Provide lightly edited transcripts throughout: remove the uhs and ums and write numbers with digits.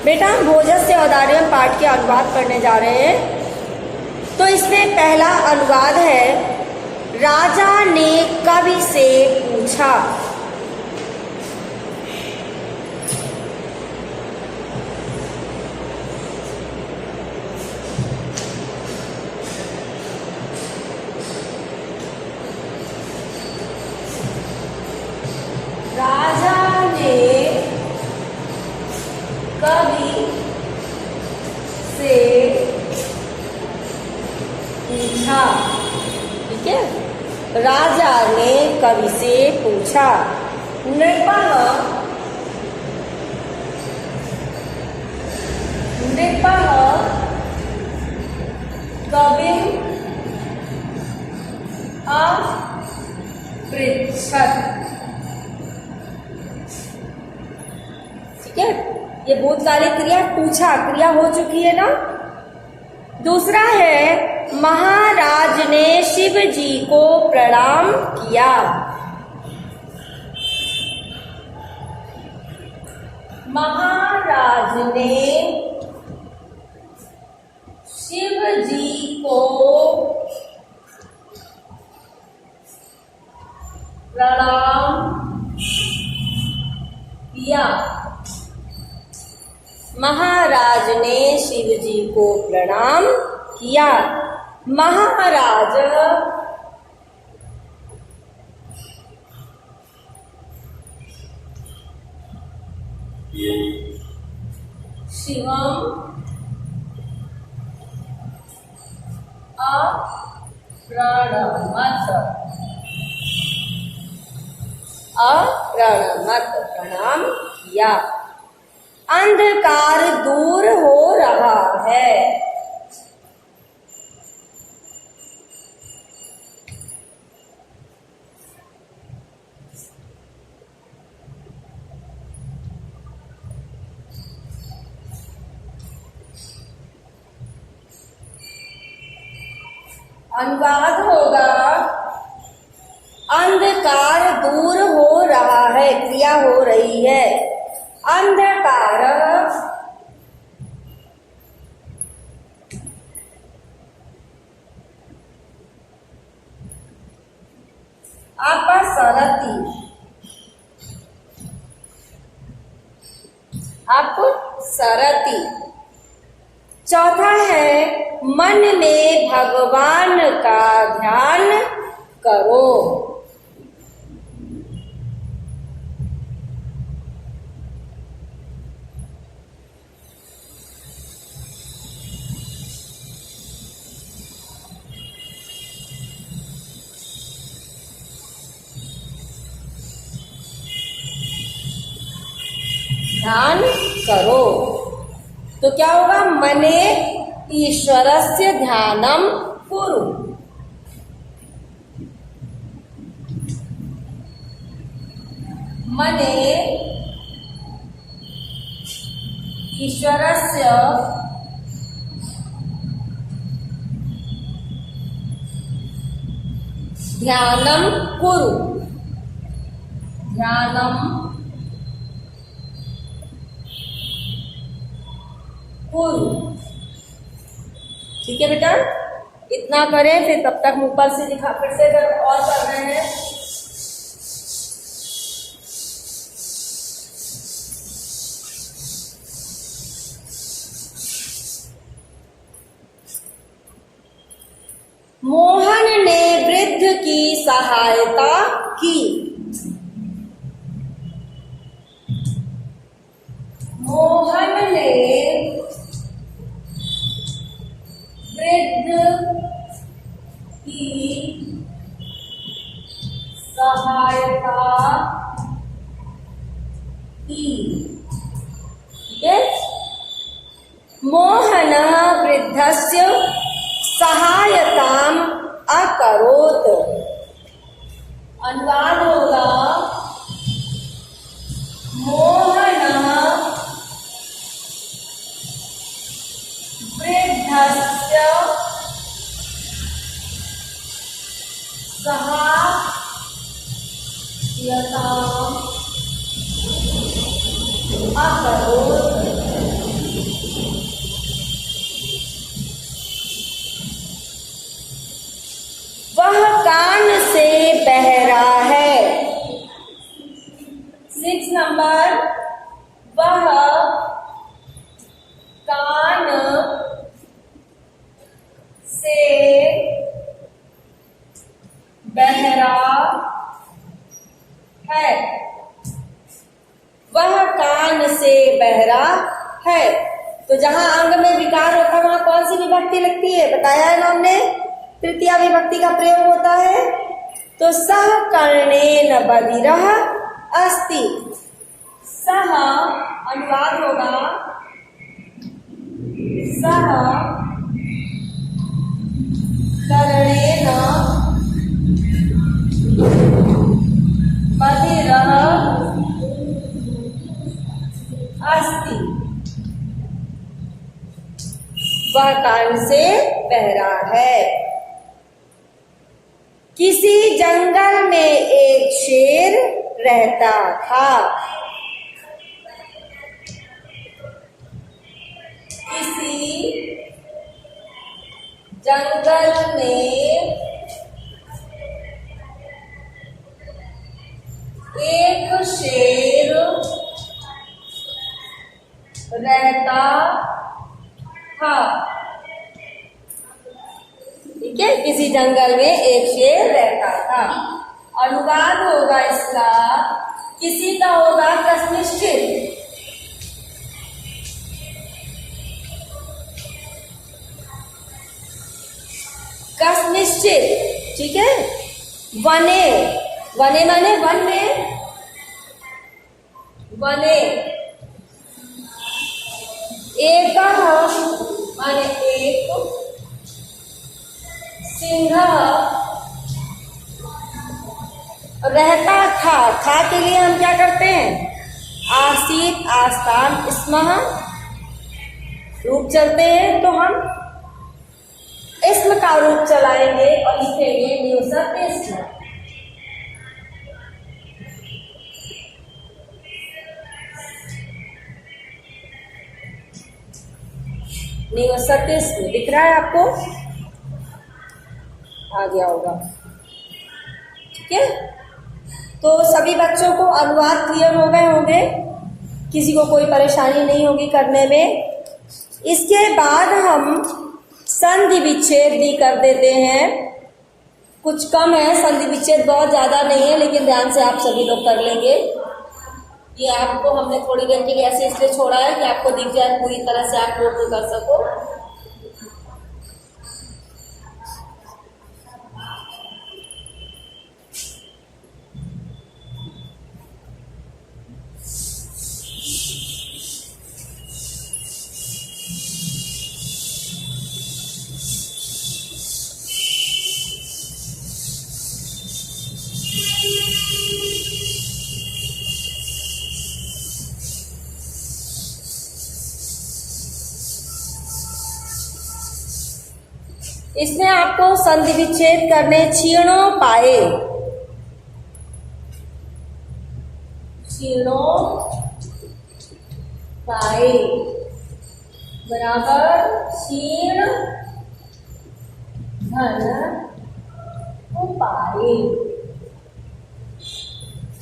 बेटा हम भोजस्य औदार्यम पाठ के अनुवाद करने जा रहे हैं। तो इसमें पहला अनुवाद है, राजा ने कवि से पूछा। राजा ने कवि से पूछा। ठीक है, राजा ने कवि से पूछा। नृपः कविं अपृच्छत्। ठीक है, ये भूतकालिक क्रिया, पूछा क्रिया हो चुकी है ना। दूसरा है, महाराज ने शिव जी को प्रणाम किया। महाराज ने शिव जी को प्रणाम किया। महाराज ने शिव जी को प्रणाम किया। महाराज शिवम अप्रणमत प्रणाम किया। अंधकार दूर हो रहा है। अनुवाद होगा, अंधकार दूर हो रहा है, क्रिया हो रही है। अंधकार अपसरति। अपसरति। चौथा है, मन में भगवान का ध्यान करो। ध्यान करो तो क्या होगा, मने ईश्वरस्य ध्यानम कुरु। मने ईश्वरस्य ध्यानम कुरु। ध्यानम कुरु। ठीक है बेटा, इतना करें, फिर तब तक ऊपर से दिखा, फिर से और कर रहे हैं। मोहन ने वृद्ध की सहायता की। मोहन ने वृद्ध की सहायता की। ठीक है, मोहन वृद्धस्य सहायताम अकरोत्। अनुवाद होगा, मोहन वृद्धस्य सहायताम अकरोत्। नंबर वह कान से बहरा है। वह कान से बहरा है। तो जहां अंग में विकार होता है वहां कौन सी विभक्ति लगती है, बताया है ना हमने, तृतीया विभक्ति का प्रयोग होता है। तो सह कर्णेन बधिरः अस्ति। सह अनुवाद होगा सह कर्णेन बधिरः अस्ति। वह कान से बहरा है। किसी जंगल में एक शेर रहता था। किसी जंगल में एक शेर रहता था। ठीक है, किसी जंगल में एक शेर रहता था। अनुवाद होगा इसका, किसी का होगा कस्मिश्चित। कस्मिश्चित, ठीक है। वने, वने माने वन में, वने। एक माने एक, सिंह रहता था। था के लिए हम क्या करते हैं, आसीत आस्तान स्मः रूप चलते हैं, तो हम इसम का रूप चलाएंगे और लिखेंगे नियुसत इसम। नियुसत इसम दिख रहा है आपको, आ गया होगा। ठीक है, तो सभी बच्चों को अनुवाद क्लियर हो गए होंगे, किसी को कोई परेशानी नहीं होगी करने में। इसके बाद हम संधि विच्छेद भी कर देते हैं। कुछ कम है, संधि विच्छेद बहुत ज्यादा नहीं है, लेकिन ध्यान से आप सभी लोग कर लेंगे। ये आपको हमने थोड़ी देर के लिए ऐसे इसलिए छोड़ा है कि आपको दिख जाए, पूरी तरह से आप नोट कर सको। इसमें आपको संधि विच्छेद करने क्षीणो पाए, क्षीणो पाए बराबर क्षीण धन पाए।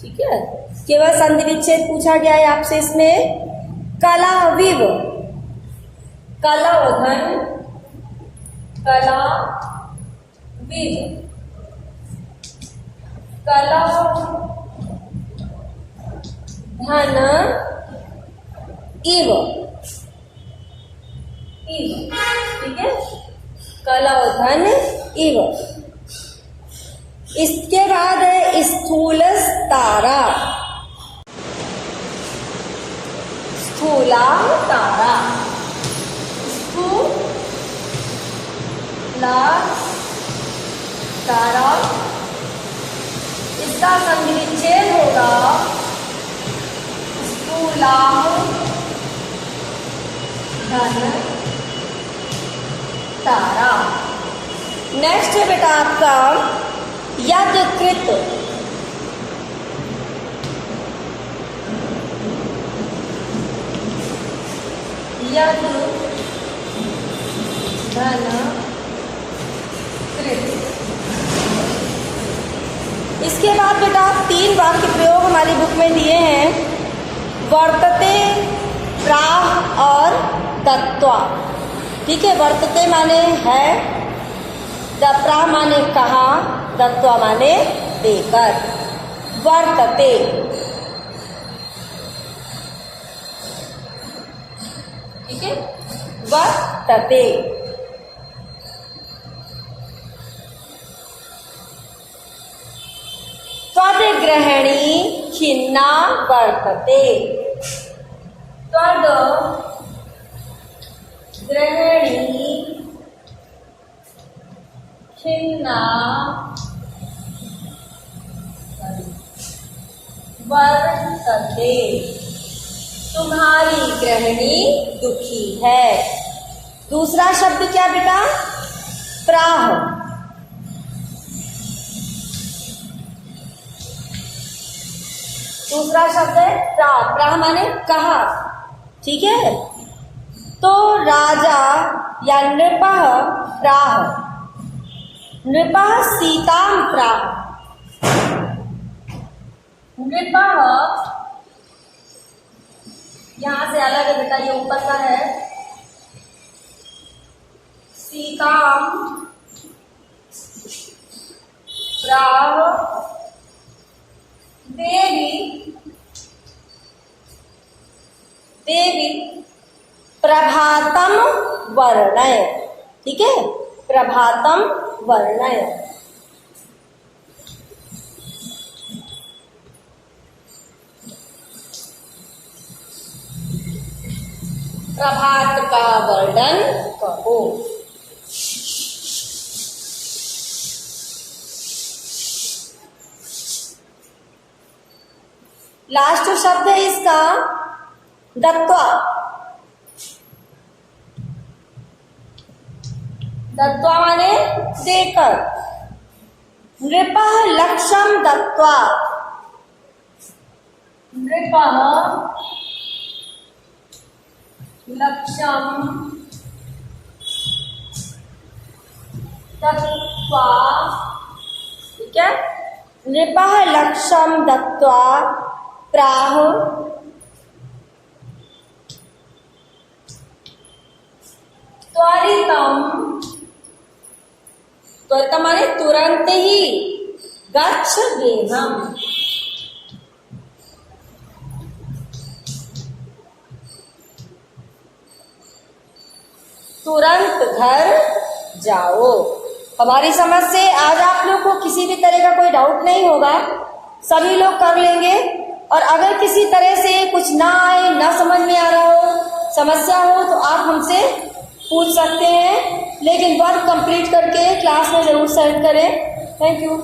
ठीक है, केवल संधि विच्छेद पूछा गया है आपसे। इसमें कलाविव, कलवधन, कला विव, कला धन इव, इव। ठीक है, कला धन इव। इसके बाद है स्थूल तारा, स्थूला तारा, तारा। इसका संधि विच्छेद होगा स्थूला धन तारा। नेक्स्ट है बेटा आपका यदकृत, यद धन कृत। इसके बाद बेटा आप 3 वाक्य प्रयोग हमारी बुक में दिए हैं। वर्तते, प्राह और दत्वा। ठीक है, वर्तते माने है, प्राह माने कहा, दत्वा माने देकर। वर्तते, ठीक है, वर्तते। त्वद्ग्रहणी खिन्ना वर्तते। त्वद्ग्रहणी खिन्ना वर्तते। तुम्हारी गृहिणी दुखी है। दूसरा शब्द क्या बेटा? प्राह। दूसरा शब्द है प्राह। प्राह माने कहा। ठीक है, तो राजा या नृपः प्राह। नृपः सीतां प्राह। नृपः यहां से अलग है बेटा, ये ऊपर का है। सीताम प्राह देवी देवी प्रभातम वर्णय। ठीक है, प्रभातम वर्णय। प्रभात का वर्णन कहो। लास्ट शब्द है इसका दत्वा। दत्वा माने देकर। नृपः लक्ष्यम दत्वा। नृपः लक्ष्यम दत्वा। ठीक है, नृपः लक्ष्यम दत्वा प्राह त्वरितम। त्वरितम माने तुरंत ही। गच्छ गेहम। तुरंत घर जाओ। हमारी समझ से आज आप लोग को किसी भी तरह का कोई डाउट नहीं होगा, सभी लोग कर लेंगे। और अगर किसी तरह से कुछ ना आए, ना समझ में आ रहा हो, समस्या हो, तो आप हमसे पूछ सकते हैं, लेकिन वर्क कंप्लीट करके क्लास में जरूर सेंड करें। Thank you.